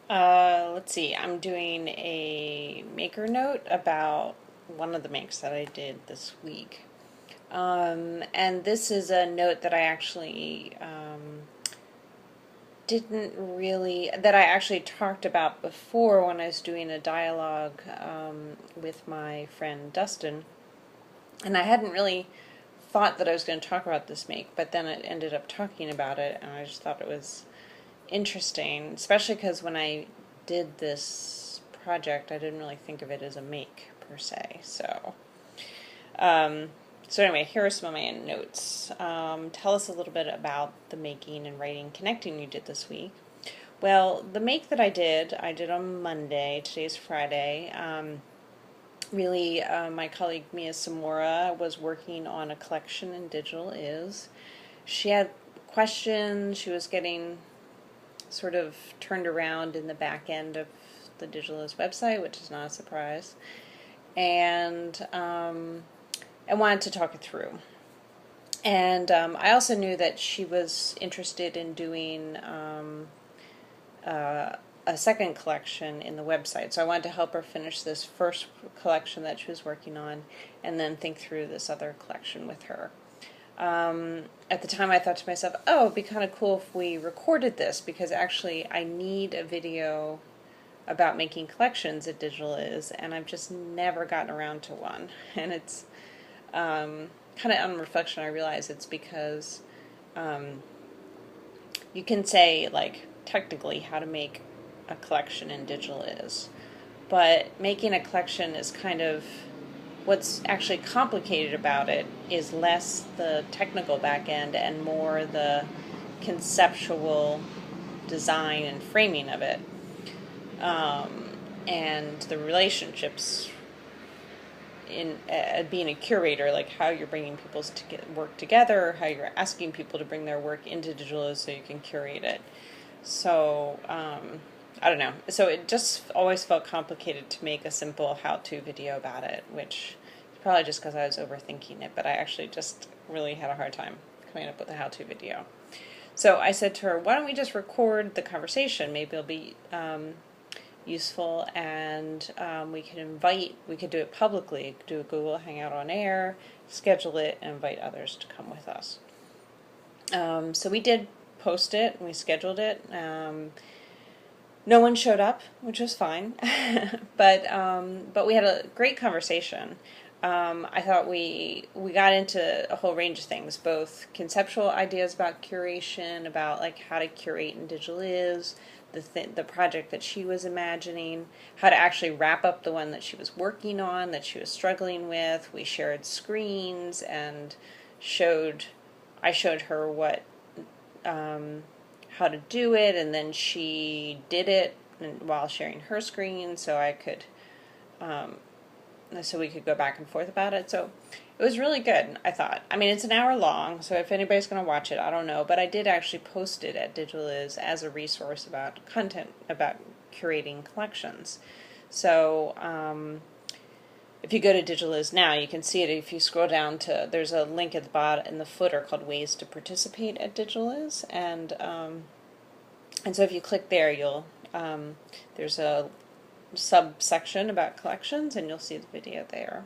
Let's see, I'm doing a maker note about one of the makes that I did this week. And this is a note that I actually that I actually talked about before when I was doing a dialogue with my friend Dustin. And I hadn't really thought that I was going to talk about this make, but then it ended up talking about it, and I just thought it was interesting, especially because when I did this project, I didn't really think of it as a make per se. Um, so anyway, here are some of my notes. Tell us a little bit about the making and writing connecting you did this week. Well, the make that I did on Monday. Today's Friday. My colleague Mia Samora was working on a collection in Digital Is. She had questions. She was getting sort of turned around in the back end of the Digital Is website, which is not a surprise, and I wanted to talk it through. And I also knew that she was interested in doing a second collection in the website. So I wanted to help her finish this first collection that she was working on and then think through this other collection with her. At the time I thought to myself, oh, it'd be kind of cool if we recorded this, because actually I need a video about making collections at Digital Is, and I've just never gotten around to one. And it's kind of on reflection I realize it's because you can say, like, technically how to make a collection in Digital Is, but making a collection is kind of what's actually complicated about it is less the technical back end and more the conceptual design and framing of it, and the relationships in being a curator, like how you're bringing people's work together, how you're asking people to bring their work into Digital so you can curate it. So I don't know. So it just always felt complicated to make a simple how-to video about it, which is probably just because I was overthinking it, but I actually just really had a hard time coming up with a how-to video. So I said to her, why don't we just record the conversation? Maybe it'll be useful, and we could do it publicly, do a Google Hangout on air, schedule it, and invite others to come with us. So we did post it, and we scheduled it. No one showed up, which was fine, but we had a great conversation. I thought we got into a whole range of things, both conceptual ideas about curation, about like how to curate in Digital Is, the project that she was imagining, how to actually wrap up the one that she was working on, that she was struggling with. We shared screens and I showed her how to do it, and then she did it while sharing her screen, so we could go back and forth about it. So it was really good, I thought. I mean, it's an hour long, so if anybody's going to watch it, I don't know, but I did actually post it at Digital Is as a resource about content about curating collections. So if you go to Digital Is now, you can see it. If you scroll down there's a link at the bottom in the footer called Ways to Participate at Digital Is, and so if you click there, there's a subsection about collections, and you'll see the video there.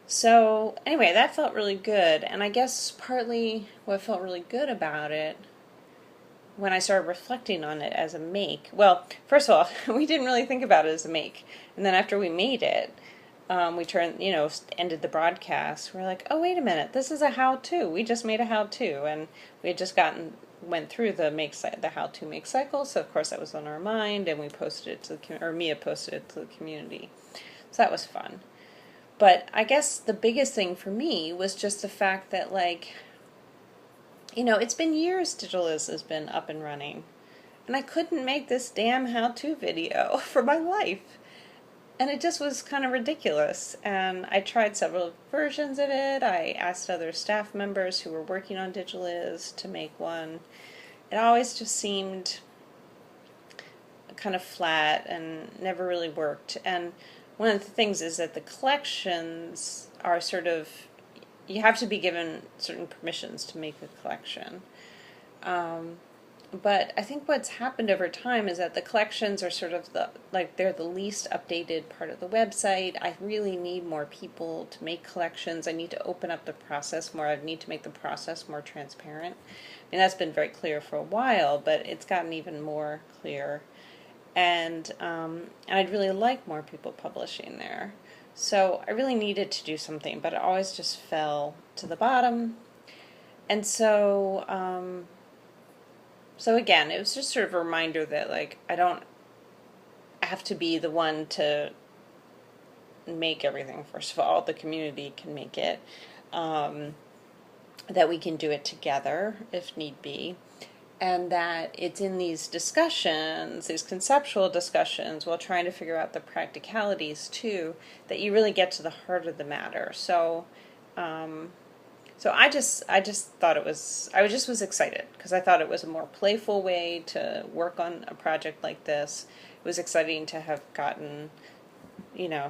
So anyway, that felt really good, and I guess partly what felt really good about it when I started reflecting on it as a make, well, first of all, we didn't really think about it as a make, and then after we made it, ended the broadcast, we're like, oh, wait a minute, this is a how-to. We just made a how-to, and we had just went through the how-to make cycle, so of course that was on our mind, and we posted it to Mia posted it to the community. So that was fun. But I guess the biggest thing for me was just the fact that, like, it's been years Digital Is has been up and running, and I couldn't make this damn how-to video for my life. And it just was kind of ridiculous. And I tried several versions of it. I asked other staff members who were working on Digital Is to make one. It always just seemed kind of flat and never really worked. And one of the things is that the collections are you have to be given certain permissions to make a collection. but I think what's happened over time is that the collections are sort of they're the least updated part of the website. I really need more people to make collections. I need to open up the process more. I need to make the process more transparent. I mean, that's been very clear for a while, but it's gotten even more clear. And I'd really like more people publishing there. So I really needed to do something, but it always just fell to the bottom. And so again, it was just sort of a reminder that like I don't have to be the one to make everything. First of all, the community can make it. That we can do it together if need be. And that it's in these discussions, these conceptual discussions, while trying to figure out the practicalities too, that you really get to the heart of the matter. So I just thought I just was excited because I thought it was a more playful way to work on a project like this. It was exciting to have gotten,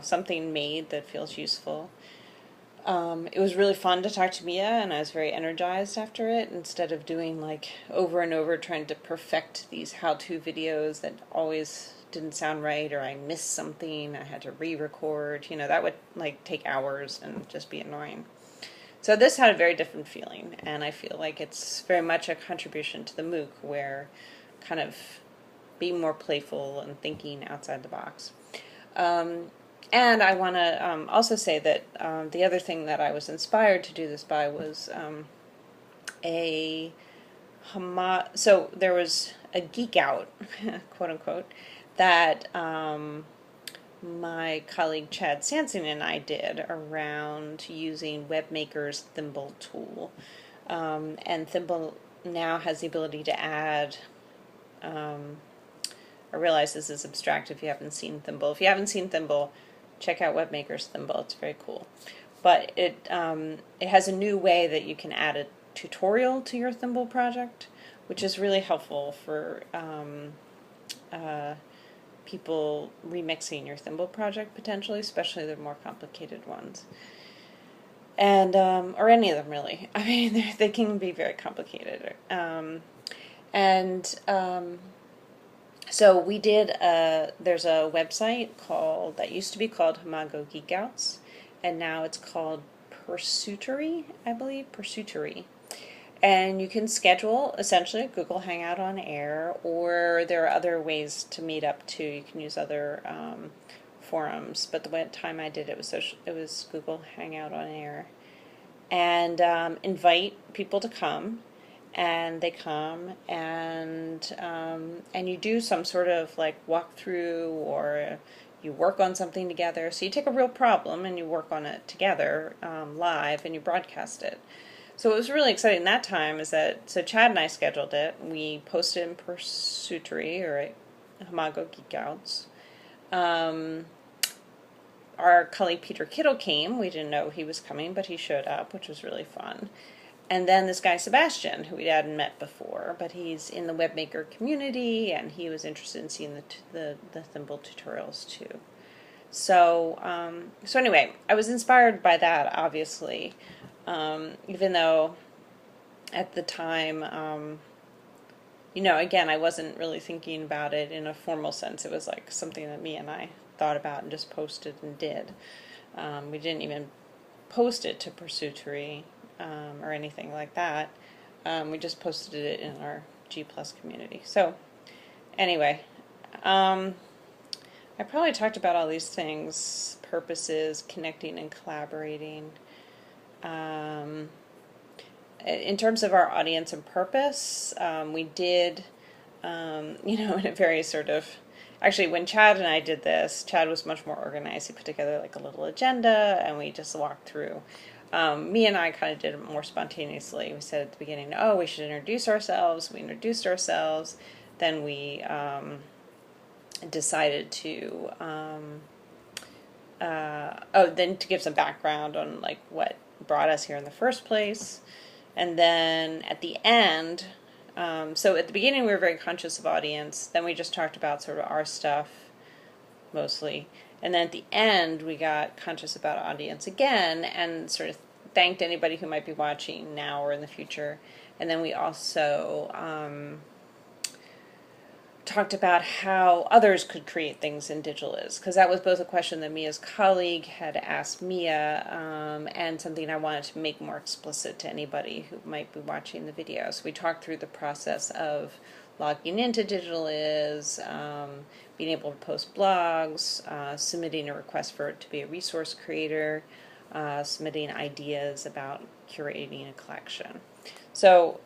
something made that feels useful. It was really fun to talk to Mia, and I was very energized after it, instead of doing like over and over trying to perfect these how-to videos that always didn't sound right, or I missed something, I had to re-record, that would like take hours and just be annoying. So this had a very different feeling, and I feel like it's very much a contribution to the MOOC, where kind of being more playful and thinking outside the box. And I want to also say that the other thing that I was inspired to do this by was so there was a geek out, quote unquote, that my colleague Chad Sansing and I did around using WebMaker's Thimble tool. And Thimble now has the ability to add, I realize this is abstract if you haven't seen Thimble. If you haven't seen Thimble, check out WebMaker's Thimble. It's very cool. But it has a new way that you can add a tutorial to your Thimble project, which is really helpful for people remixing your Thimble project potentially, especially the more complicated ones. And or any of them really. I mean, they can be very complicated. So we did, there's a website that used to be called Hamago Geekouts, and now it's called Pursuitory, I believe, Pursuitory. And you can schedule essentially a Google Hangout on air, or there are other ways to meet up too. You can use other forums, but the time I did it was Google Hangout on air. And invite people to come. And they come, and you do some sort of like walkthrough, or you work on something together. So you take a real problem and you work on it together live, and you broadcast it. So what was really exciting that time is that, so Chad and I scheduled it. We posted in Pursuitory, or Hamago Geekouts. Our colleague Peter Kittle came. We didn't know he was coming, but he showed up, which was really fun. And then this guy Sebastian, who we hadn't met before, but he's in the WebMaker community, and he was interested in seeing the Thimble tutorials too. So anyway, I was inspired by that, obviously, even though at the time, again, I wasn't really thinking about it in a formal sense. It was like something that me and I thought about and just posted and did. We didn't even post it to Pursuitory or anything like that. We just posted it in our G+ community. So anyway, I probably talked about all these things: purposes, connecting and collaborating. In terms of our audience and purpose, we did, in a very sort of, actually when Chad and I did this, Chad was much more organized. He put together like a little agenda, and we just walked through. Me and I kind of did it more spontaneously. We said at the beginning, we should introduce ourselves. We introduced ourselves. Then we decided to, then to give some background on like what brought us here in the first place. And then at the end, so at the beginning we were very conscious of audience. Then we just talked about sort of our stuff mostly. And then at the end, we got conscious about audience again, and sort of thanked anybody who might be watching now or in the future. And then we also talked about how others could create things in DigitalIs, because that was both a question that Mia's colleague had asked Mia, and something I wanted to make more explicit to anybody who might be watching the video. So we talked through the process of logging into DigitalIs, being able to post blogs, submitting a request for it to be a resource creator, submitting ideas about curating a collection. So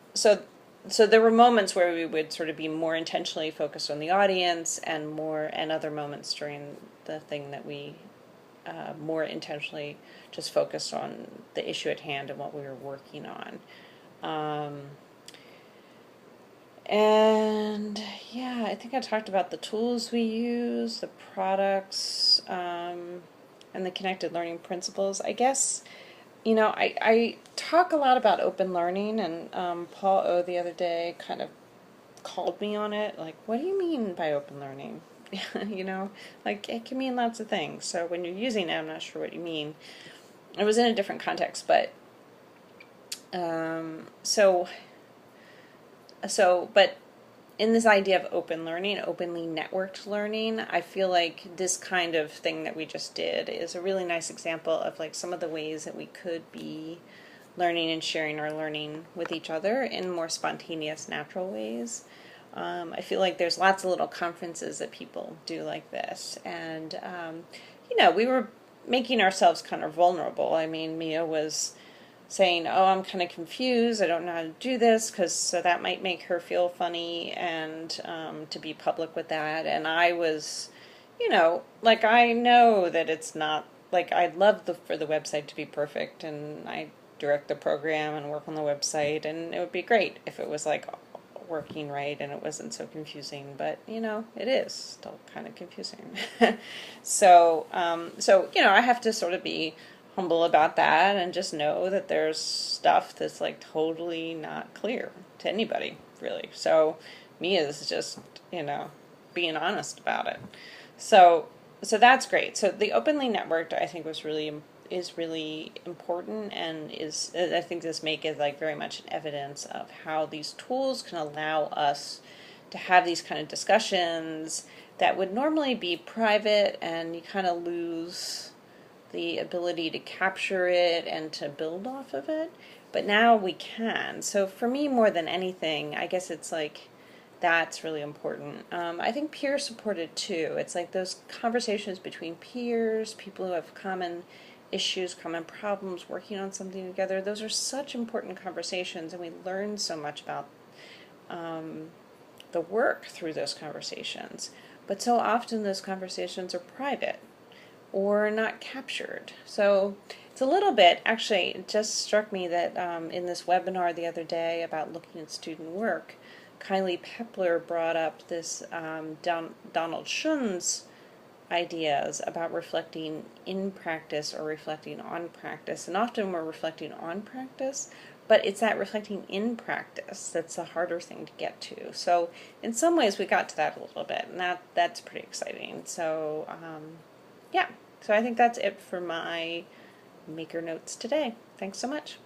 there were moments where we would sort of be more intentionally focused on the audience, and other moments during the thing that we more intentionally just focused on the issue at hand and what we were working on. And yeah, I think I talked about the tools we use, the products, and the connected learning principles. I guess, I talk a lot about open learning, and Paul O the other day kind of called me on it. Like, what do you mean by open learning? Like, it can mean lots of things. So when you're using it, I'm not sure what you mean. It was in a different context, but but in this idea of open learning, openly networked learning, I feel like this kind of thing that we just did is a really nice example of like some of the ways that we could be learning and sharing our learning with each other in more spontaneous, natural ways. I feel like there's lots of little conferences that people do like this, and we were making ourselves kind of vulnerable. I mean, Mia was saying, "Oh, I'm kind of confused. I don't know how to do this," so that might make her feel funny, and to be public with that. And I was, like, I know that it's not, like, I'd love for the website to be perfect, and I direct the program and work on the website, and it would be great if it was like working right and it wasn't so confusing, but it is still kind of confusing. So I have to sort of be humble about that and just know that there's stuff that's like totally not clear to anybody, really. So Mia is just, being honest about it. So that's great. So the openly networked, I think, is really important, and I think this make it like very much an evidence of how these tools can allow us to have these kind of discussions that would normally be private, and you kind of lose the ability to capture it and to build off of it. But now we can. So for me, more than anything, I guess it's like that's really important. I think peer supported too. It's like those conversations between peers, people who have common issues, common problems, working on something together. Those are such important conversations, and we learn so much about the work through those conversations. But so often those conversations are private or not captured. So it's a little bit, actually, it just struck me that in this webinar the other day about looking at student work, Kylie Pepler brought up this Donald Schun's ideas about reflecting in practice or reflecting on practice. And often we're reflecting on practice, but it's that reflecting in practice that's the harder thing to get to. So in some ways we got to that a little bit, and that's pretty exciting. So yeah, so I think that's it for my maker notes today. Thanks so much.